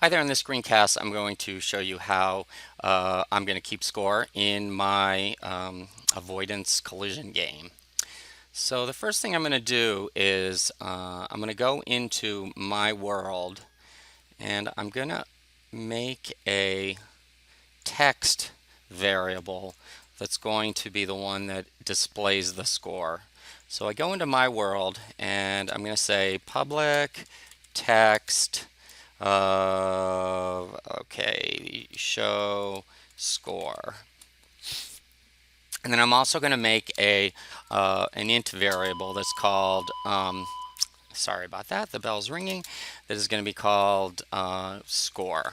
Hi there, in this screencast I'm going to show you how I'm going to keep score in my avoidance collision game. So the first thing I'm going to do is I'm going to go into my world and I'm going to make a text variable that's going to be the one that displays the score. So I go into my world and I'm going to say public text okay, show score. And then I'm also going to make a an int variable that's called sorry about that, the bell's ringing, that is going to be called score.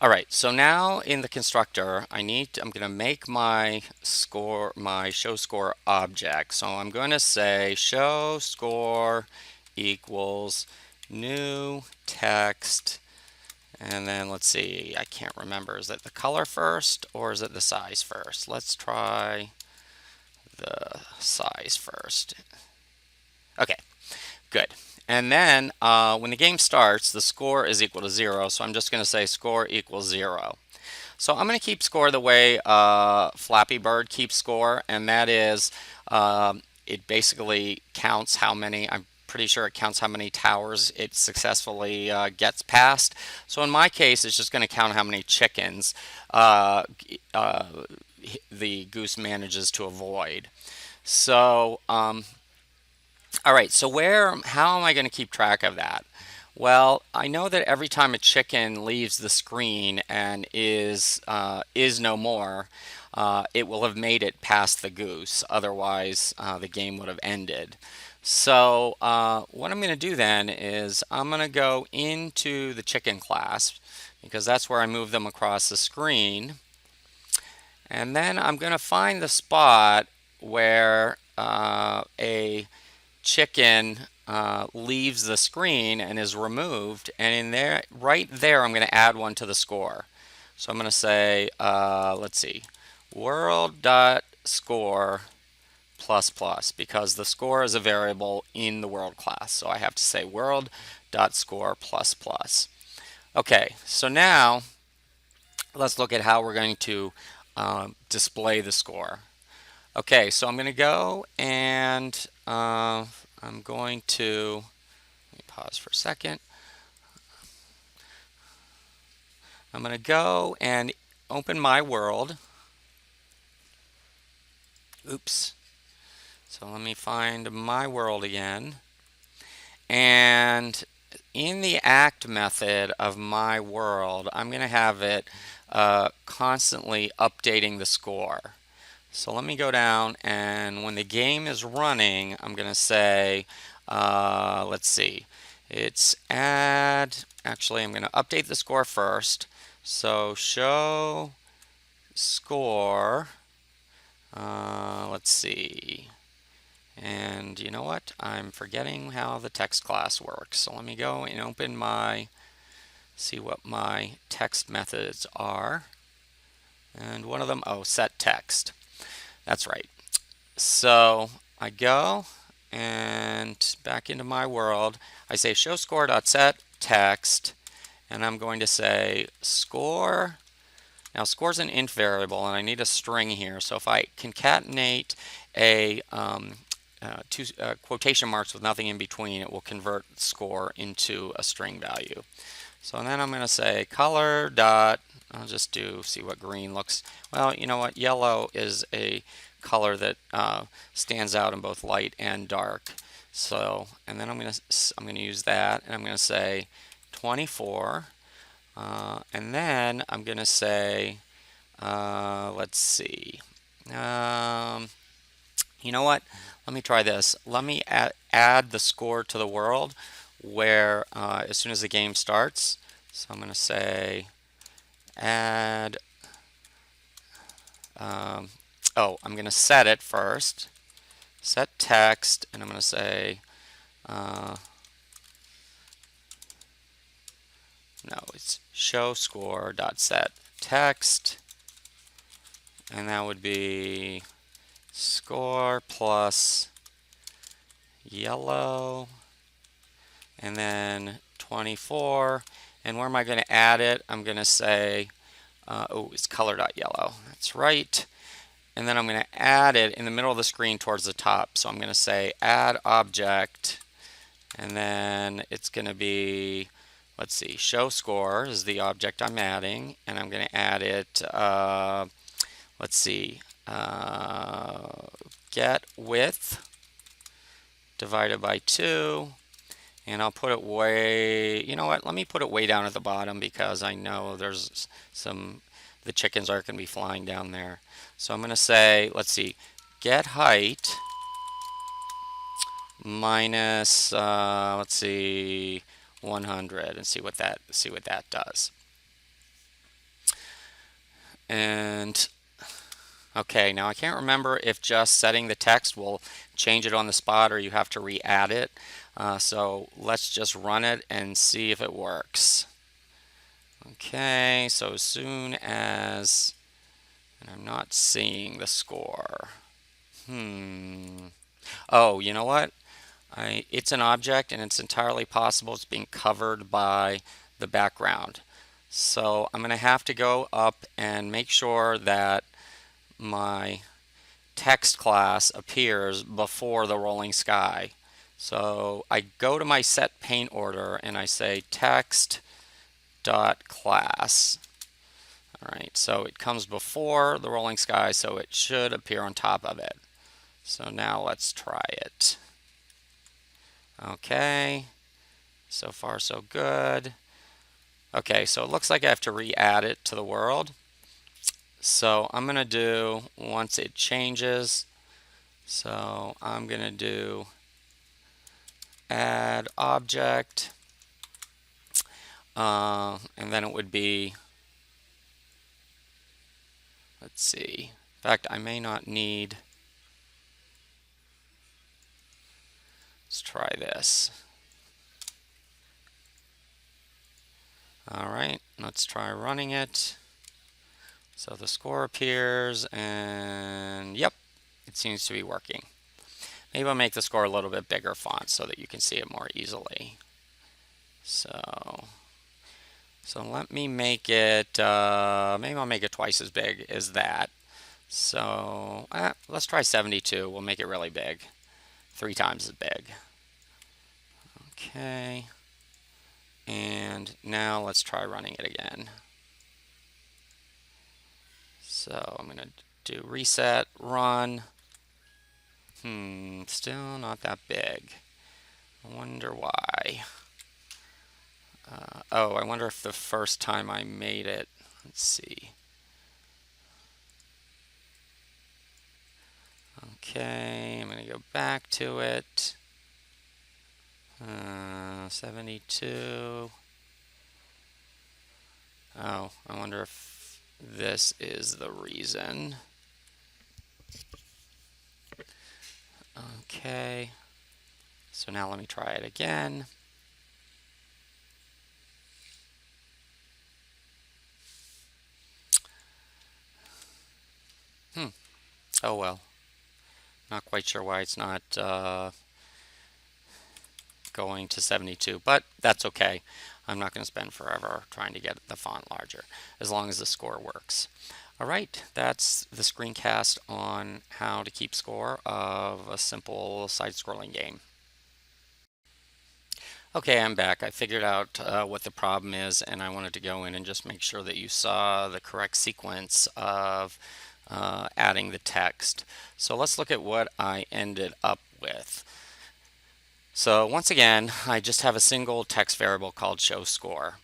All right, so now in the constructor, I'm going to make my score, my show score object. So I'm going to say show score equals new text, and then let's see, I can't remember, is it the color first or is it the size first? Let's try the size first. Okay, good. And then when the game starts, the score is equal to 0, so I'm just going to say score equals 0. So I'm going to keep score the way Flappy Bird keeps score, and that is it basically counts how many, I'm pretty sure it counts how many towers it successfully gets past. So in my case, it's just going to count how many chickens the goose manages to avoid. So all right, so how am I going to keep track of that? Well, I know that every time a chicken leaves the screen and is no more, it will have made it past the goose. Otherwise, the game would have ended. So what I'm going to do then is I'm going to go into the chicken class because that's where I move them across the screen. And then I'm going to find the spot where a chicken leaves the screen and is removed, and in there, right there, I'm going to add one to the score. So I'm going to say, let's see, world.score plus plus, because the score is a variable in the world class. So I have to say world.score plus plus. Okay, so now let's look at how we're going to display the score. Okay, so I'm going to go and I'm going to, let me pause for a second. I'm going to go and open my world. Oops. So let me find my world again. And in the act method of my world, I'm going to have it constantly updating the score. So let me go down, and when the game is running, I'm going to say, let's see, it's add, actually I'm going to update the score first. So show score, let's see, and you know what, I'm forgetting how the text class works. So let me go and open see what my text methods are. And one of them, oh, set text. That's right. So I go and back into my world. I say show score.set text, and I'm going to say score. Now score is an int variable, and I need a string here. So if I concatenate a two quotation marks with nothing in between, it will convert score into a string value. So then I'm going to say color dot, I'll just see what green looks. Well, you know what? Yellow is a color that stands out in both light and dark. So, and then I'm going to use that, and I'm going to say 24, and then I'm going to say, let's see, you know what? Let me try this. Let me add the score to the world where as soon as the game starts. So I'm going to say add, oh, I'm going to set it first. Set text, and I'm going to say, no, it's show score dot set text, and that would be score plus yellow, and then 24. And where am I going to add it? I'm going to say, oh, it's color.yellow. That's right. And then I'm going to add it in the middle of the screen towards the top. So I'm going to say add object, and then it's going to be, let's see, show score is the object I'm adding, and I'm going to add it, let's see, get width divided by 2, and I'll put it way, you know what, let me put it way down at the bottom because I know there's the chickens are going to be flying down there. So I'm going to say, let's see, get height minus, let's see, 100, and see what that does. And okay, now I can't remember if just setting the text will change it on the spot or you have to re-add it. So let's just run it and see if it works. Okay, so as soon as, and I'm not seeing the score. Oh, you know what? It's an object and it's entirely possible it's being covered by the background. So I'm going to have to go up and make sure that my text class appears before the rolling sky. So I go to my set paint order and I say text dot class. All right, so it comes before the rolling sky, so it should appear on top of it. So now let's try it. Okay, so far so good. Okay, so it looks like I have to re-add it to the world. So I'm going to do, once it changes, so I'm going to do add object, and then it would be, let's see, in fact I may not need, let's try this. Alright, let's try running it. So the score appears, and yep, it seems to be working. Maybe I'll make the score a little bit bigger font so that you can see it more easily. So let me make it, maybe I'll make it twice as big as that. So let's try 72. We'll make it really big, 3 times as big. Okay, and now let's try running it again. So I'm going to do reset, run. Still not that big. I wonder why. Oh, I wonder if the first time I made it, let's see. Okay, I'm going to go back to it. 72. Oh, I wonder if this is the reason. Okay, so now let me try it again. Oh well, not quite sure why it's not going to 72, but that's okay. I'm not going to spend forever trying to get the font larger, as long as the score works. All right, that's the screencast on how to keep score of a simple side-scrolling game. Okay, I'm back. I figured out what the problem is, and I wanted to go in and just make sure that you saw the correct sequence of adding the text. So let's look at what I ended up with. So once again, I just have a single text variable called show score.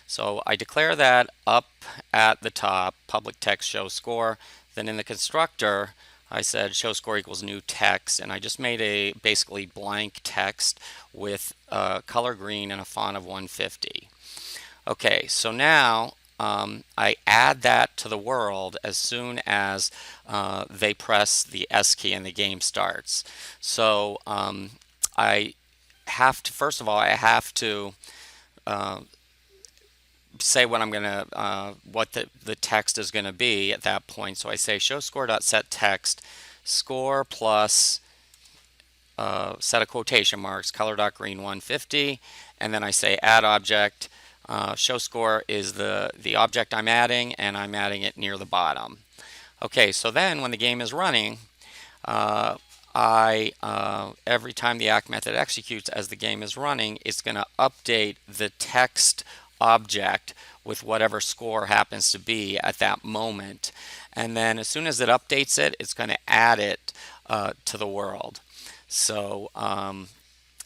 So I declare that up at the top, public text show score. Then in the constructor, I said show score equals new text, and I just made a basically blank text with color green and a font of 150. Okay, so now I add that to the world as soon as they press the S key and the game starts. So I have to, first of all, I have to say what I'm gonna, what the text is gonna be at that point. So I say show score.set text score plus set of quotation marks color.green 150, and then I say add object. Show score is the object I'm adding, and I'm adding it near the bottom. Okay, so then when the game is running, every time the act method executes as the game is running, it's going to update the text object with whatever score happens to be at that moment. And then as soon as it updates it, it's going to add it to the world. So,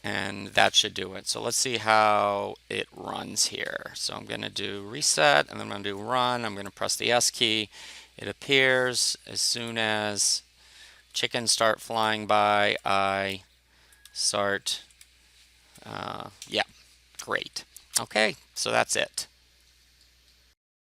and that should do it. So let's see how it runs here. So I'm going to do reset, and then I'm going to do run. I'm going to press the S key. It appears as soon as chickens start flying by, I start, yeah, great. Okay, so that's it.